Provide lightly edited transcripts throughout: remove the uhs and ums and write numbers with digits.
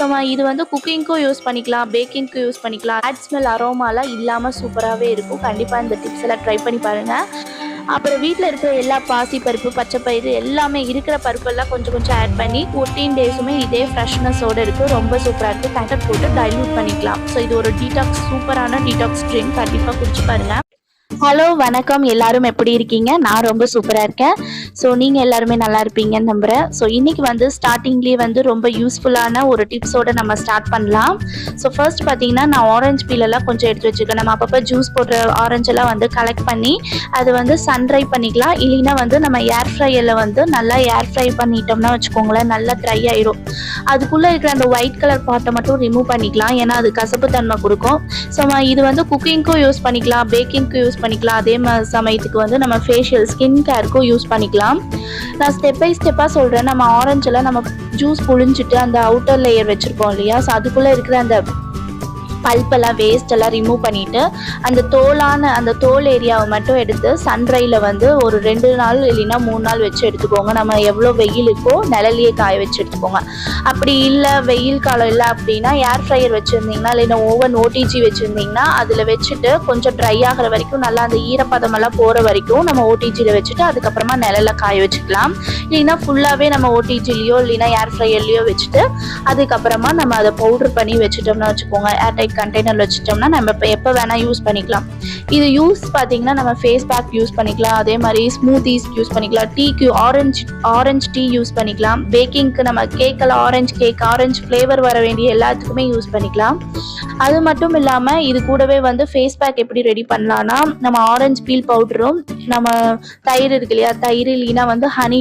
இது வந்து குக்கிங்க்கும் யூஸ் பண்ணிக்கலாம், பேக்கிங்க்கும் யூஸ் பண்ணிக்கலாம். ஆட் ஸ்மெல் அரோமாலாம் இல்லாமல் சூப்பராகவே இருக்கும். கண்டிப்பாக இந்த டிப்ஸ் எல்லாம் ட்ரை பண்ணி பாருங்கள். அப்புறம் வீட்டில் இருக்கிற எல்லா பாசி பருப்பு, பச்சை பயிறு எல்லாமே இருக்கிற பருப்பெல்லாம் கொஞ்சம் கொஞ்சம் ஆட் பண்ணி 14 டேஸுமே இதே ஃப்ரெஷ்னஸோடு இருக்குது. ரொம்ப சூப்பராக இருக்குது. பேக்கெட் போட்டு டைல்யூட் பண்ணிக்கலாம். ஸோ இது ஒரு டீடாக்ஸ், சூப்பரான டீடாக்ஸ் ட்ரிங்க். கண்டிப்பாக குடிச்சு பாருங்கள். ஹலோ, வணக்கம். எல்லாரும் எப்படி இருக்கீங்க? நான் ரொம்ப சூப்பராக இருக்கேன். ஸோ நீங்கள் எல்லாருமே நல்லா இருப்பீங்கன்னு நம்புகிறேன். ஸோ இன்றைக்கி வந்து ஸ்டார்டிங்லேயே வந்து ரொம்ப யூஸ்ஃபுல்லான ஒரு டிப்ஸோடு நம்ம ஸ்டார்ட் பண்ணலாம். ஸோ ஃபர்ஸ்ட் பார்த்தீங்கன்னா, நான் ஆரஞ்சு பீலெல்லாம் கொஞ்சம் எடுத்து வச்சுருக்கேன். நம்ம அப்பப்போ ஜூஸ் போடுற ஆரஞ்செல்லாம் வந்து கலெக்ட் பண்ணி அது வந்து சன்ட்ரை பண்ணிக்கலாம். இல்லைன்னா வந்து நம்ம ஏர் ஃப்ரையரில் வந்து நல்லா ஏர் ஃப்ரை பண்ணிட்டோம்னா வச்சுக்கோங்களேன், நல்லா ட்ரை ஆயிடும். அதுக்குள்ளே இருக்கிற அந்த ஒயிட் கலர் பார்ட்டை மட்டும் ரிமூவ் பண்ணிக்கலாம். ஏன்னா அது கசப்பு தன்மை கொடுக்கும். ஸோ இது வந்து குக்கிங்க்கும் யூஸ் பண்ணிக்கலாம், பேக்கிங்க்கும் யூஸ் பண்ணிக்கலாம். அதே சமயத்துக்கு வந்து நம்ம ஃபேஷியல் ஸ்கின் கேருக்கும் யூஸ் பண்ணிக்கலாம். நான் ஸ்டெப் பை ஸ்டெப்பாக சொல்கிறேன். நம்ம ஆரஞ்சில் நம்ம ஜூஸ் புழிஞ்சிட்டு அந்த அவுட்டர் லேயர் வச்சுருப்போம் இல்லையா, ஸோ அதுக்குள்ளே இருக்கிற அந்த பல்பெல்லாம் வேஸ்ட் எல்லாம் ரிமூவ் பண்ணிவிட்டு அந்த தோல் ஏரியாவை மட்டும் எடுத்து சன்ட்ரையில் வந்து ஒரு 2 நாள் இல்லைன்னா 3 நாள் வச்சு எடுத்துக்கோங்க. நம்ம எவ்வளோ வெயில் இருக்கோ நிழலையே காய வச்சு எடுத்துக்கோங்க. அப்படி இல்லை, வெயில் காலம் இல்லை அப்படின்னா ஏர் ஃப்ரையர் வச்சுருந்தீங்கன்னா இல்லைன்னா ஓவன் ஓடிஜி வச்சுருந்தீங்கன்னா அதில் வச்சுட்டு கொஞ்சம் ட்ரை ஆகிற வரைக்கும், நல்லா அந்த ஈரப்பதமெல்லாம் போகிற வரைக்கும் நம்ம ஓடிஜியில் வச்சுட்டு அதுக்கப்புறமா நிழலில் காய வச்சுக்கலாம். இல்லைன்னா ஃபுல்லாகவே நம்ம ஓடிஜிலையோ இல்லைன்னா ஏர் ஃப்ரையர்லையோ வச்சுட்டு அதுக்கப்புறமா நம்ம அதை பவுட்ரு பண்ணி வச்சுட்டோம்னா வச்சுக்கோங்க, ஏர்டைட் கண்டெய்னர் வச்சுட்டோம்னா நம்ம எப்போ வேணால் யூஸ் பண்ணிக்கலாம். இது யூஸ் பார்த்தீங்கன்னா நம்ம ஃபேஸ் பேக் யூஸ் பண்ணிக்கலாம். அதே மாதிரி ஸ்மூத்திஸ் யூஸ் பண்ணிக்கலாம். டீக்கு ஆரஞ்சு டீ யூஸ் பண்ணிக்கலாம். பேக்கிங்க்கு நம்ம கேக்கெல்லாம் ஆரஞ்சு ஃப்ளேவர் வர வேண்டிய எல்லாத்துக்குமே யூஸ் பண்ணிக்கலாம். அது மட்டும் இல்லாமல் இது கூடவே வந்து ஃபேஸ் பேக் எப்படி ரெடி பண்ணலான்னா, நம்ம ஆரஞ்சு பீல் பவுடரும் நம்ம தயிர் இருக்கு இல்லையா, தயிர் இல்லைன்னா வந்து ஹனி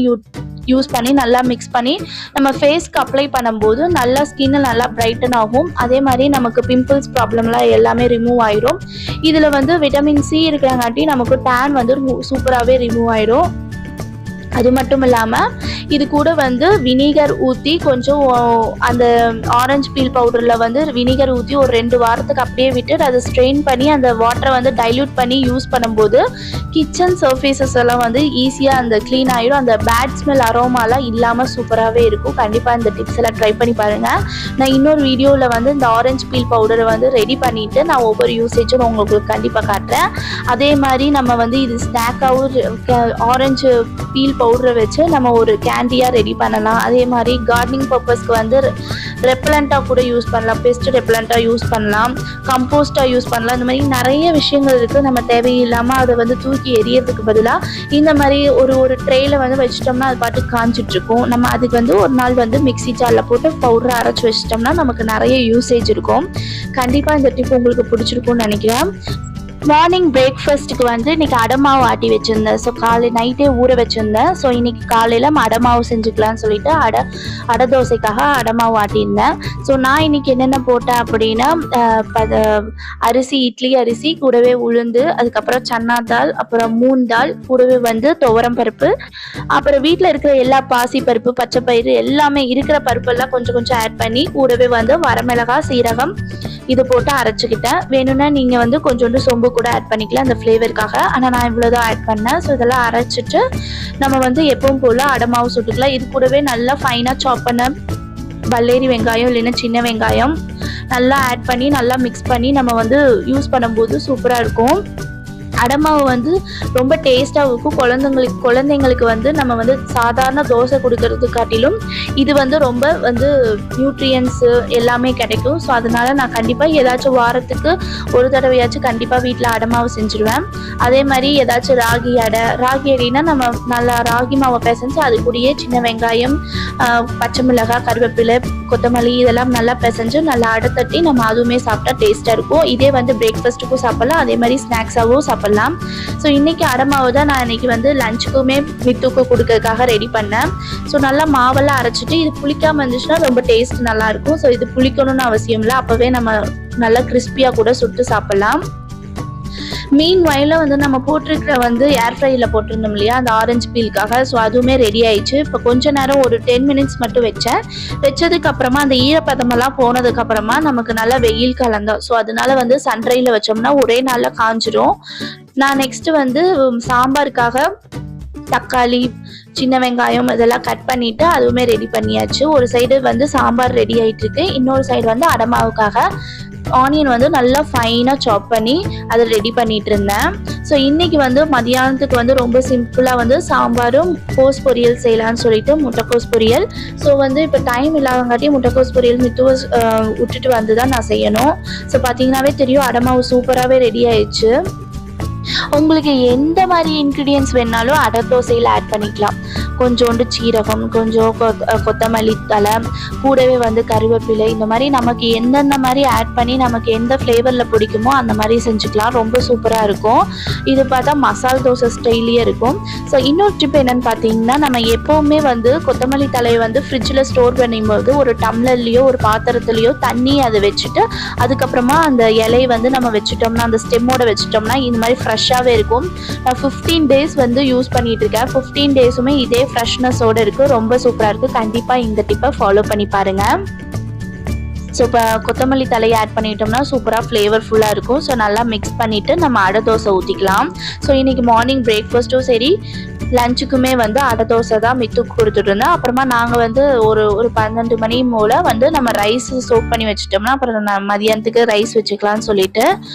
யூஸ் பண்ணி நல்லா மிக்ஸ் பண்ணி நம்ம ஃபேஸ்க்கு அப்ளை பண்ணும்போது நல்லா ஸ்கின்னு நல்லா பிரைட்டன் ஆகும். அதே மாதிரி நமக்கு பிம்பிள்ஸ் ப்ராப்ளம்லாம் எல்லாமே ரிமூவ் ஆயிரும். இதில் வந்து விட்டமின் சி இருக்கிறங்காட்டி நமக்கு டேன் வந்து சூப்பராகவே ரிமூவ் ஆயிரும். அது மட்டும் இல்லாமல் இது கூட வந்து வினிகர் ஊற்றி கொஞ்சம் அந்த ஆரஞ்சு பீல் பவுடரில் வந்து வினிகர் ஊற்றி ஒரு 2 வாரத்துக்கு அப்படியே விட்டு அதை ஸ்ட்ரெயின் பண்ணி அந்த வாட்டரை வந்து டைல்யூட் பண்ணி யூஸ் பண்ணும்போது கிச்சன் சர்ஃபேசஸ் எல்லாம் வந்து ஈஸியாக அந்த க்ளீன் ஆகிடும். அந்த பேட் ஸ்மெல் அரோமாலாம் இல்லாமல் சூப்பராகவே இருக்கும். கண்டிப்பாக இந்த டிப்ஸ் எல்லாம் ட்ரை பண்ணி பாருங்கள். நான் இன்னொரு வீடியோவில் வந்து இந்த ஆரஞ்சு பீல் பவுடரை வந்து ரெடி பண்ணிவிட்டு நான் ஒவ்வொரு யூசேஜும் உங்களுக்கு கண்டிப்பாக காட்டுறேன். அதே மாதிரி நம்ம வந்து இது ஸ்நாக்காகவும் ஆரஞ்சு பீல் பவுடரை வச்சு நம்ம ஒரு கேண்டியாக ரெடி பண்ணலாம். அதே மாதிரி கார்டனிங் பர்பஸ்க்கு வந்து ரெப்பலண்ட்டாக கூட யூஸ் பண்ணலாம், பெஸ்ட் ரெப்பலண்ட்டாக யூஸ் பண்ணலாம், கம்போஸ்ட்டாக யூஸ் பண்ணலாம். இந்த மாதிரி நிறைய விஷயங்கள் இருக்குது. நம்ம தேவையில்லாமல் அதை வந்து தூக்கி எரியறதுக்கு பதிலாக இந்த மாதிரி ஒரு ட்ரேயில் வந்து வச்சிட்டோம்னா அது பாட்டு காஞ்சிட்ருக்கும். நம்ம அதுக்கு வந்து ஒரு நாள் வந்து மிக்ஸி ஜாரில் போட்டு பவுடரை அரைச்சி வச்சிட்டோம்னா நமக்கு நிறைய யூசேஜ் இருக்கும். கண்டிப்பாக இந்த டிப் உங்களுக்கு பிடிச்சிருக்கும்னு நினைக்கிறேன். மார்னிங் பிரேக்ஃபாஸ்ட்டுக்கு வந்து இன்றைக்கி அடமாவு ஆட்டி வச்சுருந்தேன். ஸோ நைட்டே ஊற வச்சுருந்தேன். ஸோ இன்றைக்கி காலையில் அடமாவு செஞ்சுக்கலான்னு சொல்லிட்டு அடை தோசைக்காக அடமாவு ஆட்டியிருந்தேன். ஸோ நான் இன்றைக்கி என்னென்ன போட்டேன் அப்படின்னா, அரிசி, இட்லி அரிசி கூடவே உளுந்து, அதுக்கப்புறம் சன்னா தால், அப்புறம் மூன் தால், கூடவே வந்து துவரம் பருப்பு, அப்புறம் வீட்டில் இருக்கிற எல்லா பாசி பருப்பு, பச்சை பயிறு எல்லாமே இருக்கிற பருப்பெல்லாம் கொஞ்சம் கொஞ்சம் ஆட் பண்ணி கூடவே வந்து வரமிளகாய், சீரகம் இது போட்டு அரைச்சிக்கிட்டேன். வேணும்னா நீங்கள் வந்து கொஞ்சோண்டு சோம்பு கூட ஆட் பண்ணிக்கலாம் அந்த ஃப்ளேவருக்காக. ஆனால் நான் இவ்வளோதான் ஆட் பண்ணேன். ஸோ இதெல்லாம் அரைச்சிட்டு நம்ம வந்து எப்பவும் போல் அடமாவு சுட்டுக்கலாம். இது கூடவே நல்லா ஃபைனாக சாப் பண்ண பல்லேரி வெங்காயம் இல்லைன்னா சின்ன வெங்காயம் நல்லா ஆட் பண்ணி நல்லா மிக்ஸ் பண்ணி நம்ம வந்து யூஸ் பண்ணும்போது சூப்பராக இருக்கும். அடமாவு வந்து ரொம்ப டேஸ்ட்டாக இருக்கும். குழந்தைங்களுக்கு வந்து நம்ம வந்து சாதாரண தோசை கொடுக்கறது காட்டிலும் இது வந்து ரொம்ப வந்து நியூட்ரியன்ஸு எல்லாமே கிடைக்கும். ஸோ அதனால் நான் கண்டிப்பாக ஏதாச்சும் வாரத்துக்கு ஒரு தடவையாச்சும் கண்டிப்பாக வீட்டில் அடமாவு செஞ்சுருவேன். அதே மாதிரி ஏதாச்சும் ராகி அடைனா நம்ம நல்லா ராகி மாவை பிசைஞ்சு அது கூடயே சின்ன வெங்காயம், பச்சை மிளகாய், கருவேப்பிலை, கொத்தமல்லி இதெல்லாம் நல்லா பிசைஞ்சு நல்லா அடை தட்டி நம்ம அதுவுமே சாப்பிட்டா டேஸ்ட்டாக இருக்கும். இதே வந்து பிரேக்ஃபாஸ்ட்டுக்கும் சாப்பிட்லாம், அதே மாதிரி ஸ்நாக்ஸாகவும் சாப்பிட்லாம். ஸோ இன்றைக்கி அடமாவு தான் நான் இன்றைக்கி வந்து லஞ்சுக்குமே மித்துக்கு கொடுக்கறதுக்காக ரெடி பண்ணேன். ஸோ நல்லா மாவெல்லாம் அரைச்சிட்டு இது புளிக்காமல் இருந்துச்சுன்னா ரொம்ப டேஸ்ட் நல்லாயிருக்கும். ஸோ இது புளிக்கணும்னு அவசியம் இல்லை, அப்போவே நம்ம நல்லா கிறிஸ்பியாக கூட சுட்டு சாப்பிட்லாம். மீன் வயலில் வந்து நம்ம போட்டிருக்கிற வந்து ஏர் ஃப்ரையில் போட்டிருந்தோம் இல்லையா அந்த ஆரஞ்சு பீலுக்காக. ஸோ அதுவுமே ரெடி ஆயிடுச்சு. இப்போ கொஞ்ச நேரம் ஒரு 10 மினிட்ஸ் மட்டும் வச்சதுக்கப்புறமா அந்த ஈரப்பதமெல்லாம் போனதுக்கப்புறமா நமக்கு நல்லா வெயில் காலந்தான். ஸோ அதனால வந்து சன்ட்ரையில் வச்சோம்னா ஒரே நாளில் காஞ்சிரும். நான் நெக்ஸ்ட்டு வந்து சாம்பாருக்காக தக்காளி, சின்ன வெங்காயம் இதெல்லாம் கட் பண்ணிவிட்டு அதுவுமே ரெடி பண்ணியாச்சு. ஒரு சைடு வந்து சாம்பார் ரெடி ஆகிட்டுருக்கு, இன்னொரு சைடு வந்து அடமாவுக்காக ஆனியன் வந்து நல்லா ஃபைனாக சாப் பண்ணி அதை ரெடி பண்ணிட்டு இருந்தேன். ஸோ இன்றைக்கி வந்து மதியானத்துக்கு வந்து ரொம்ப சிம்பிளாக வந்து சாம்பாரும் கோஸ் பொரியல் செய்யலான்னு சொல்லிட்டு முட்டைக்கோஸ் பொரியல். ஸோ வந்து இப்போ டைம் இல்லாதங்காட்டி முட்டைக்கோஸ் பொரியல் மித்துவ விட்டுட்டு வந்து தான் நான் செய்யணும். ஸோ பார்த்தீங்கன்னாவே தெரியும் அடமாவு சூப்பராகவே ரெடி ஆயிடுச்சு. உங்களுக்கு எந்த மாதிரி இன்க்ரீடியன்ஸ் வேணாலும் அடை தோசையில் ஆட் பண்ணிக்கலாம். கொஞ்சோண்டு சீரகம், கொஞ்சம் கொத்தமல்லி தழை, கூடவே வந்து கருவேப்பிலை, இந்த மாதிரி நமக்கு எந்தெந்த மாதிரி ஆட் பண்ணி நமக்கு எந்த ஃப்ளேவரில் பிடிக்குமோ அந்த மாதிரி செஞ்சுக்கலாம். ரொம்ப சூப்பராக இருக்கும். இது பார்த்தா மசால் தோசை ஸ்டைல்லையே இருக்கும். ஸோ இன்னொரு டிப் என்னென்னு பார்த்தீங்கன்னா, நம்ம எப்போவுமே வந்து கொத்தமல்லி தலையை வந்து ஃப்ரிட்ஜில் ஸ்டோர் பண்ணும்போது ஒரு டம்ளர்லேயோ ஒரு பாத்திரத்துலேயோ தண்ணி அதை வச்சுட்டு அதுக்கப்புறமா அந்த இலையை வந்து நம்ம வச்சுட்டோம்னா, அந்த ஸ்டெம்மோட வச்சுட்டோம்னா இந்த மாதிரி ஃப்ரெஷ்ஷாகவே இருக்கும். நான் 15 days வந்து யூஸ் பண்ணிட்டு இருக்கேன். 15 daysமே இதே ஃப்ரெஷ்னஸோடு இருக்குது. ரொம்ப சூப்பராக இருக்குது. கண்டிப்பாக இந்த டிப்பை ஃபாலோ பண்ணி பாருங்கள். ஸோ இப்போ கொத்தமல்லி தலையை ஆட் பண்ணிட்டோம்னா சூப்பராக ஃப்ளேவர்ஃபுல்லாக இருக்கும். ஸோ நல்லா மிக்ஸ் பண்ணிவிட்டு நம்ம அடை தோசை ஊற்றிக்கலாம். ஸோ இன்றைக்கி மார்னிங் பிரேக்ஃபாஸ்ட்டும் சரி, லஞ்சுக்குமே வந்து அடை தோசை தான் மித்துக்கு கொடுத்துட்டு இருந்தேன். அப்புறமா நாங்கள் வந்து ஒரு 12 மணி போல் வந்து நம்ம ரைஸ் சோக் பண்ணி வச்சுட்டோம்னா அப்புறம் மதியானத்துக்கு ரைஸ் வச்சுக்கலாம்னு சொல்லிட்டு,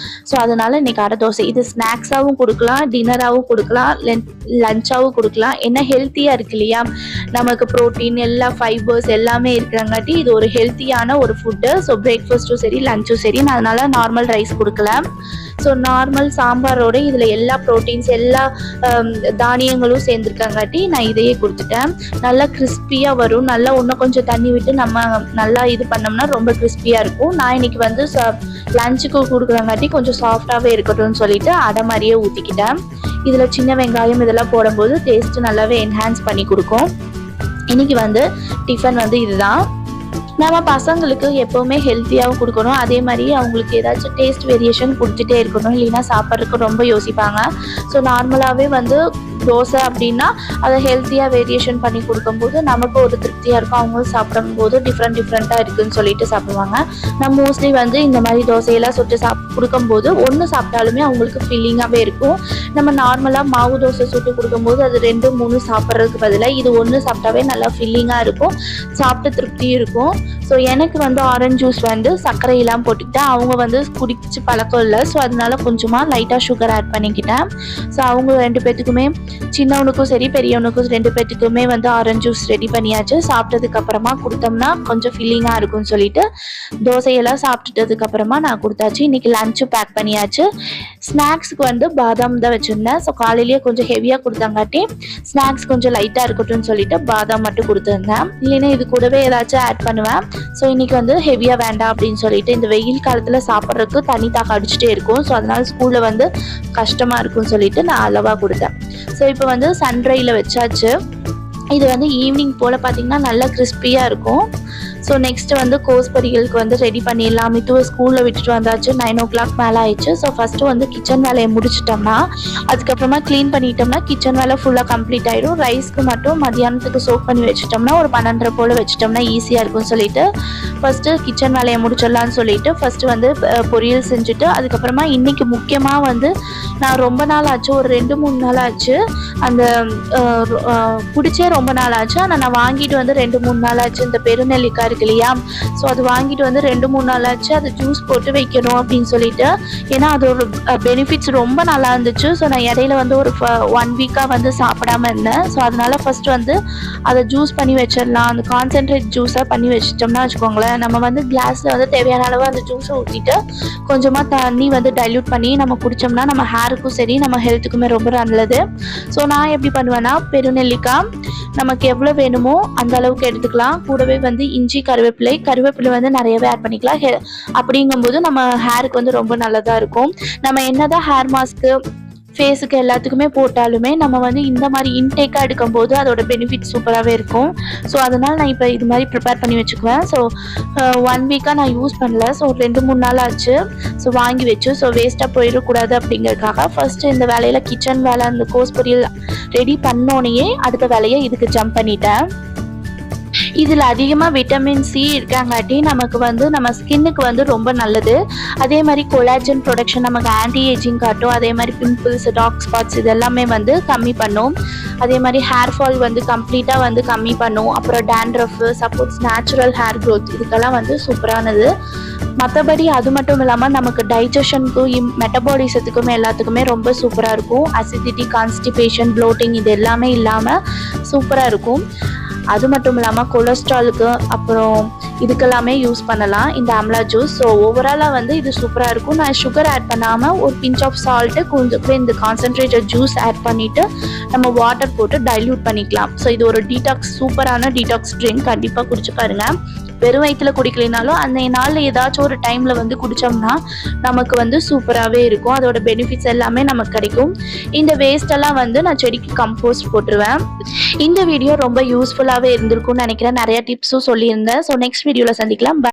ஸோ அதனால் இன்றைக்கி அடை தோசை இது ஸ்நாக்ஸாகவும் கொடுக்கலாம், டின்னராகவும் கொடுக்கலாம், லஞ்சாகவும் கொடுக்கலாம். என்ன ஹெல்த்தியாக இருக்கு இல்லையா, நமக்கு ப்ரோட்டீன் எல்லா ஃபைபர்ஸ் எல்லாமே இருக்கிறங்காட்டி இது ஒரு ஹெல்த்தியான ஒரு ஃபுட்டு. ஸோ பிரேக்ஃபாஸ்ட்டும் சரி லஞ்சும் சரி நான் அதனால் நார்மல் ரைஸ் கொடுக்கல. ஸோ நார்மல் சாம்பாரோட இதில் எல்லா ப்ரோட்டீன்ஸ் எல்லா தானியங்களும் சேர்ந்துருக்காங்காட்டி நான் இதையே கொடுத்துட்டேன். நல்லா கிறிஸ்பியாக வரும். நல்லா இன்னும் கொஞ்சம் தண்ணி விட்டு நம்ம நல்லா இது பண்ணோம்னா ரொம்ப கிறிஸ்பியாக இருக்கும். நான் இன்னைக்கு வந்து லஞ்சுக்கு கொடுக்குறங்காட்டி கொஞ்சம் சாஃப்டாகவே இருக்கட்டும்னு சொல்லிட்டு அடை மாதிரியே ஊற்றிக்கிட்டேன். இதில் சின்ன வெங்காயம் இதெல்லாம் போடும்போது டேஸ்ட்டு நல்லாவே என்ஹான்ஸ் பண்ணி கொடுக்கும். இன்றைக்கி வந்து டிஃபன் வந்து இதுதான். நம்ம பசங்களுக்கு எப்போவுமே ஹெல்த்தியாகவும் கொடுக்கணும், அதே மாதிரி அவங்களுக்கு ஏதாச்சும் டேஸ்ட் வேரியேஷன் கொடுத்துட்டே இருக்கணும், இல்லைன்னா சாப்பிட்றதுக்கு ரொம்ப யோசிப்பாங்க. ஸோ நார்மலாகவே வந்து தோசை அப்படின்னா அதை ஹெல்த்தியாக வேரியேஷன் பண்ணி கொடுக்கும்போது நமக்கு ஒரு திருப்தியாக இருக்கும். அவங்களும் சாப்பிடும்போது டிஃப்ரெண்ட்டாக இருக்குதுன்னு சொல்லிட்டு சாப்பிடுவாங்க. நம்ம மோஸ்ட்லி வந்து இந்த மாதிரி தோசையெல்லாம் சுட்டு கொடுக்கும்போது ஒன்று சாப்பிட்டாலுமே அவங்களுக்கு ஃபீலிங்காகவே இருக்கும். நம்ம நார்மலாக மாவு தோசை சுட்டு கொடுக்கும்போது அது 2, 3 சாப்பிட்றதுக்கு பதிலாக இது ஒன்று சாப்பிட்டாவே நல்லா ஃபீலிங்காக இருக்கும், சாப்பிட்டு திருப்தியும் இருக்கும். ஸோ எனக்கு வந்து ஆரஞ்சு ஜூஸ் வந்து சர்க்கரையெல்லாம் போட்டுக்கிட்டேன். அவங்க வந்து குடிச்சு பழக்கம் இல்லை, ஸோ அதனால கொஞ்சமாக லைட்டாக சுகர் ஆட் பண்ணிக்கிட்டேன். ஸோ அவங்க 2 பேத்துக்குமே, சின்னவனுக்கும் சரி பெரியவனுக்கும் 2 பேத்துக்குமே வந்து ஆரஞ்சு ஜூஸ் ரெடி பண்ணியாச்சு. சாப்பிட்டதுக்கு அப்புறமா கொடுத்தோம்னா கொஞ்சம் ஃபீலிங்காக இருக்கும்னு சொல்லிட்டு தோசையெல்லாம் சாப்பிட்டுட்டதுக்கு அப்புறமா நான் கொடுத்தாச்சு. இன்னைக்கு லஞ்சு பேக் பண்ணியாச்சு. ஸ்நாக்ஸுக்கு வந்து பாதாம் தான் வச்சுருந்தேன். ஸோ காலையிலேயே கொஞ்சம் ஹெவியாக கொடுத்தாங்காட்டி ஸ்நாக்ஸ் கொஞ்சம் லைட்டாக இருக்கட்டும்னு சொல்லிட்டு பாதாம் மட்டும் கொடுத்துருந்தேன். இல்லைன்னா இது கூடவே ஏதாச்சும் ஆட் பண்ணுவேன். ஸோ இன்னைக்கு வந்து ஹெவியாக வேண்டாம் அப்படின்னு சொல்லிட்டு, இந்த வெயில் காலத்தில் சாப்பிட்றதுக்கு தண்ணி தாக்க அடிச்சுட்டே இருக்கும். ஸோ அதனால ஸ்கூலில் வந்து கஷ்டமாக இருக்கும்னு சொல்லிட்டு நான் அளவாக கொடுத்தேன். ஸோ இப்போ வந்து சன்ரையில் வச்சாச்சு. இது வந்து ஈவினிங் போல் பார்த்திங்கன்னா நல்லா கிறிஸ்பியாக இருக்கும். ஸோ நெக்ஸ்ட்டு வந்து கோஸ் பொரியலுக்கு வந்து ரெடி பண்ணிடலாம். மித்துவை ஸ்கூலில் விட்டுட்டு வந்தாச்சு. 9 o'clock மேலே ஆயிடுச்சு. ஸோ ஃபஸ்ட்டு வந்து கிச்சன் வேலையை முடிச்சிட்டோம்னா அதுக்கப்புறமா க்ளீன் பண்ணிட்டோம்னா கிச்சன் வேலை ஃபுல்லாக கம்ப்ளீட் ஆகிடும். ரைஸ்க்கு மட்டும் மதியானத்துக்கு சோக் பண்ணி வச்சுட்டோம்னா ஒரு 12:30 போல் வச்சுட்டோம்னா ஈஸியாக இருக்கும்னு சொல்லிட்டு ஃபஸ்ட்டு கிச்சன் வேலையை முடிச்சிடலான்னு சொல்லிட்டு ஃபஸ்ட்டு வந்து பொரியல் செஞ்சுட்டு, அதுக்கப்புறமா இன்றைக்கி முக்கியமாக வந்து நான் ரொம்ப நாள் ஆச்சு, ஒரு 2-3 நாள் ஆச்சு அந்த பிடிச்சே ரொம்ப நாள் ஆச்சு. ஆனால் நான் வாங்கிட்டு வந்து 2-3 நாள் ஆச்சு. இந்த பெருநெல்லிக்காய் இருக்கு இல்லையா, ஸோ அது வாங்கிட்டு வந்து 2-3 நாள் ஆச்சு. அது ஜூஸ் போட்டு வைக்கணும் அப்படின்னு சொல்லிட்டு, ஏன்னா அதோட பெனிஃபிட்ஸ் ரொம்ப நல்லா இருந்துச்சு. ஸோ நான் இடையில வந்து ஒரு 1 வீக்காக வந்து சாப்பிடாம இருந்தேன். ஸோ அதனால ஃபர்ஸ்ட் வந்து அதை ஜூஸ் பண்ணி வச்சிடலாம். அந்த கான்சென்ட்ரேட் ஜூஸாக பண்ணி வச்சிட்டோம்னா வச்சுக்கோங்களேன், நம்ம வந்து கிளாஸில் வந்து தேவையான அளவு அந்த ஜூஸை ஊற்றிட்டு கொஞ்சமாக தண்ணி வந்து டைல்யூட் பண்ணி நம்ம குடித்தோம்னா நம்ம ஹேருக்கும் சரி நம்ம ஹெல்த்துக்குமே ரொம்ப நல்லது. ஸோ நான் எப்படி பண்ணுவேன்னா, பெருநெல்லிக்காய் நமக்கு எவ்வளோ வேணுமோ அந்த அளவுக்கு எடுத்துக்கலாம். கூடவே வந்து இஞ்சி, கருவேப்பிலை வந்து நிறையவே ஆட் பண்ணிக்கலாம். அப்படிங்கும்போது நம்ம ஹேருக்கு வந்து ரொம்ப நல்லதாக இருக்கும். நம்ம என்னதான் ஹேர் மாஸ்க்கு ஃபேஸுக்கு எல்லாத்துக்குமே போட்டாலுமே நம்ம வந்து இந்த மாதிரி இன்டேக்காக எடுக்கும்போது அதோட பெனிஃபிட் சூப்பராகவே இருக்கும். ஸோ அதனால் நான் இப்போ இது மாதிரி ப்ரிப்பேர் பண்ணி வச்சுக்குவேன். ஸோ 1 வீக்காக நான் யூஸ் பண்ணல. ஸோ 2-3 நாள் ஆச்சு. ஸோ வாங்கி வச்சு ஸோ வேஸ்ட்டாக போயிடக்கூடாது அப்படிங்கிறதுக்காக ஃபஸ்ட்டு இந்த வேலையில் கிச்சன் வேலை அந்த கோஸ் பொரியல் ரெடி பண்ணோன்னே அடுத்த வேலையை இதுக்கு ஜம்ப் பண்ணிட்டேன். இதில் அதிகமாக விட்டமின் சி இருக்காங்காட்டி நமக்கு வந்து நம்ம ஸ்கின்னுக்கு வந்து ரொம்ப நல்லது. அதே மாதிரி கொலாஜன் ப்ரொடக்ஷன் நமக்கு ஆன்டி ஏஜிங் காட்டும். அதே மாதிரி பிம்பிள்ஸ், டார்க் ஸ்பாட்ஸ் இது எல்லாமே வந்து கம்மி பண்ணும். அதே மாதிரி ஹேர் ஃபால் வந்து கம்ப்ளீட்டாக வந்து கம்மி பண்ணும். அப்புறம் dandruff, supports natural hair growth இதுக்கெல்லாம் வந்து சூப்பரானது. மற்றபடி அது மட்டும் இல்லாமல் நமக்கு டைஜஷனுக்கும் மெட்டபாலிசத்துக்கும் எல்லாத்துக்குமே ரொம்ப சூப்பராக இருக்கும். அசிடிட்டி, கான்ஸ்டிபேஷன், ப்ளோட்டிங் இது எல்லாமே இல்லாமல் சூப்பராக இருக்கும். அது மட்டும் இல்லாமல் கொலஸ்ட்ராலுக்கு அப்புறம் இதுக்கெல்லாமே யூஸ் பண்ணலாம் இந்த ஆம்லா ஜூஸ். ஸோ ஓவராலாக வந்து இது சூப்பராக இருக்கும். நான் சுகர் ஆட் பண்ணாமல் ஒரு பிஞ்ச் ஆஃப் சால்ட்டு கொஞ்சம் இந்த கான்சன்ட்ரேட்டட் ஜூஸ் ஆட் பண்ணிவிட்டு நம்ம வாட்டர் போட்டு டைல்யூட் பண்ணிக்கலாம். ஸோ இது ஒரு டீடாக்ஸ், சூப்பரான டீடாக்ஸ் ட்ரிங்க். கண்டிப்பாக குடிச்சு பாருங்கள். வெறும் வயிற்றில் குடிக்கலைனாலும் அந்த நாளில் ஏதாச்சும் ஒரு டைமில் வந்து குடித்தோம்னா நமக்கு வந்து சூப்பராகவே இருக்கும். அதோட பெனிஃபிட்ஸ் எல்லாமே நமக்கு கிடைக்கும். இந்த வேஸ்டெல்லாம் வந்து நான் செடிக்கு கம்போஸ்ட் போட்டுருவேன். இந்த வீடியோ ரொம்ப யூஸ்ஃபுல்லாகவே இருந்திருக்கும்னு நினைக்கிறேன். நிறைய டிப்ஸும் சொல்லியிருந்தேன். ஸோ நெக்ஸ்ட் வீடியோவில் சந்திக்கலாம்.